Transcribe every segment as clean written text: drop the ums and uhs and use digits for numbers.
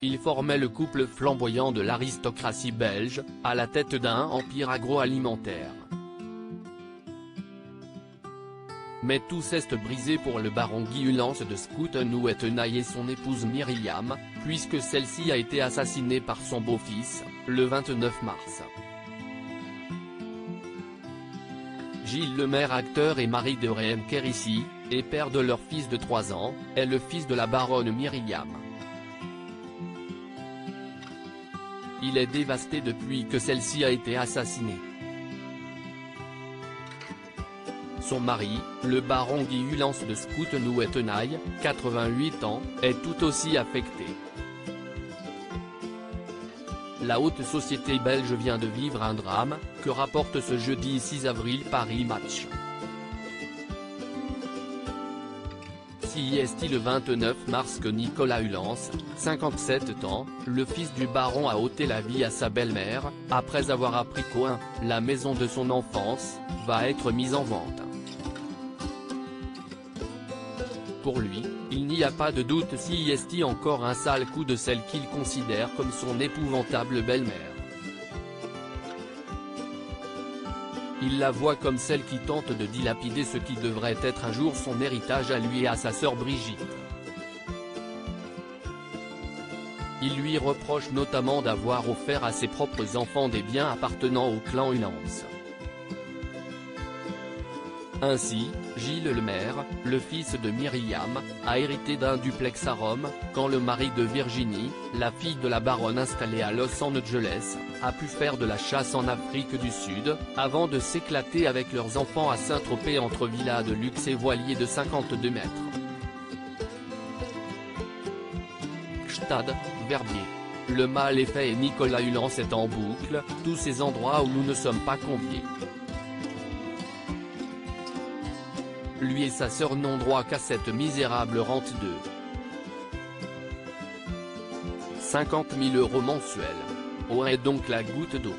il formait le couple flamboyant de l'aristocratie belge, à la tête d'un empire agroalimentaire. Mais tout s'est brisé pour le baron Guy Ulance de Schouten-Hoetenaille et son épouse Myriam, puisque celle-ci a été assassinée par son beau-fils, le 29 mars. Gilles Lemaire, acteur et mari de Reem Kérissi, et père de leur fils de 3 ans, est le fils de la baronne Myriam. Il est dévasté depuis que celle-ci a été assassinée. Son mari, le baron Guy Ulance de Schouten-Hoetenaille, 88 ans, est tout aussi affecté. La haute société belge vient de vivre un drame, que rapporte ce jeudi 6 avril Paris Match. C'est le 29 mars que Nicolas Ulance, 57 ans, le fils du baron a ôté la vie à sa belle-mère, après avoir appris la maison de son enfance, va être mise en vente. Pour lui, il n'y a pas de doute, c'est encore un sale coup de celle qu'il considère comme son épouvantable belle-mère. Il la voit comme celle qui tente de dilapider ce qui devrait être un jour son héritage à lui et à sa sœur Brigitte. Il lui reproche notamment d'avoir offert à ses propres enfants des biens appartenant au clan Ulance. Ainsi, Gilles Lemaire, le fils de Myriam, a hérité d'un duplex à Rome, quand le mari de Virginie, la fille de la baronne installée à Los Angeles, a pu faire de la chasse en Afrique du Sud, avant de s'éclater avec leurs enfants à Saint-Tropez entre villas de luxe et voiliers de 52 mètres. Stade, Verbier. Le mal est fait et Nicolas Ulance est en boucle, tous ces endroits où nous ne sommes pas conviés. Lui et sa sœur n'ont droit qu'à cette misérable rente de 50 000 € mensuels. Où est donc la goutte d'eau?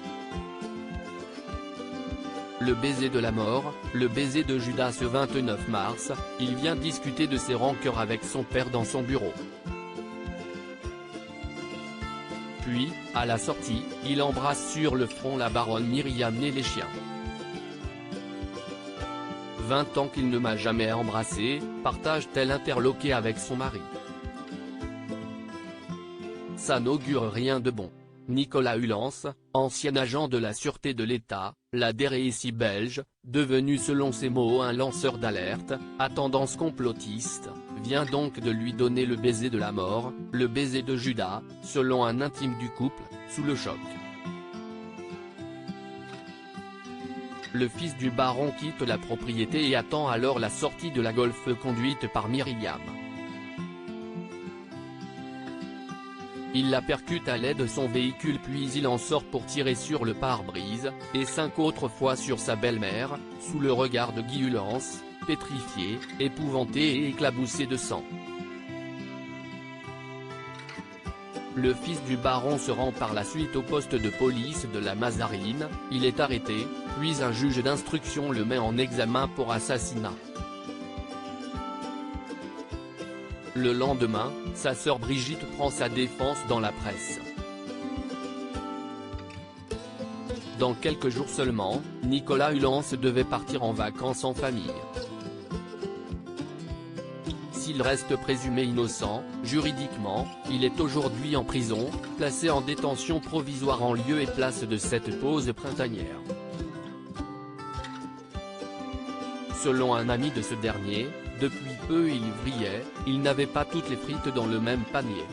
Le baiser de la mort, le baiser de Judas. Ce 29 mars, il vient discuter de ses rancœurs avec son père dans son bureau. Puis, à la sortie, il embrasse sur le front la baronne Myriam et les chiens. 20 ans qu'il ne m'a jamais embrassé, partage-t-elle interloqué avec son mari. Ça n'augure rien de bon. Nicolas Ulance, ancien agent de la sûreté de l'État, la DRSI belge, devenu selon ses mots un lanceur d'alerte, à tendance complotiste, vient donc de lui donner le baiser de la mort, le baiser de Judas, selon un intime du couple, sous le choc. Le fils du baron quitte la propriété et attend alors la sortie de la Golf conduite par Myriam. Il la percute à l'aide de son véhicule puis il en sort pour tirer sur le pare-brise, et 5 autres fois sur sa belle-mère, sous le regard de Guy Ulance, pétrifié, épouvanté et éclaboussé de sang. Le fils du baron se rend par la suite au poste de police de la Mazarine, il est arrêté, puis un juge d'instruction le met en examen pour assassinat. Le lendemain, sa sœur Brigitte prend sa défense dans la presse. Dans quelques jours seulement, Nicolas Ulance devait partir en vacances en famille. S'il reste présumé innocent, juridiquement, il est aujourd'hui en prison, placé en détention provisoire en lieu et place de cette pause printanière. Selon un ami de ce dernier, depuis peu il vrillait, il n'avait pas toutes les frites dans le même panier.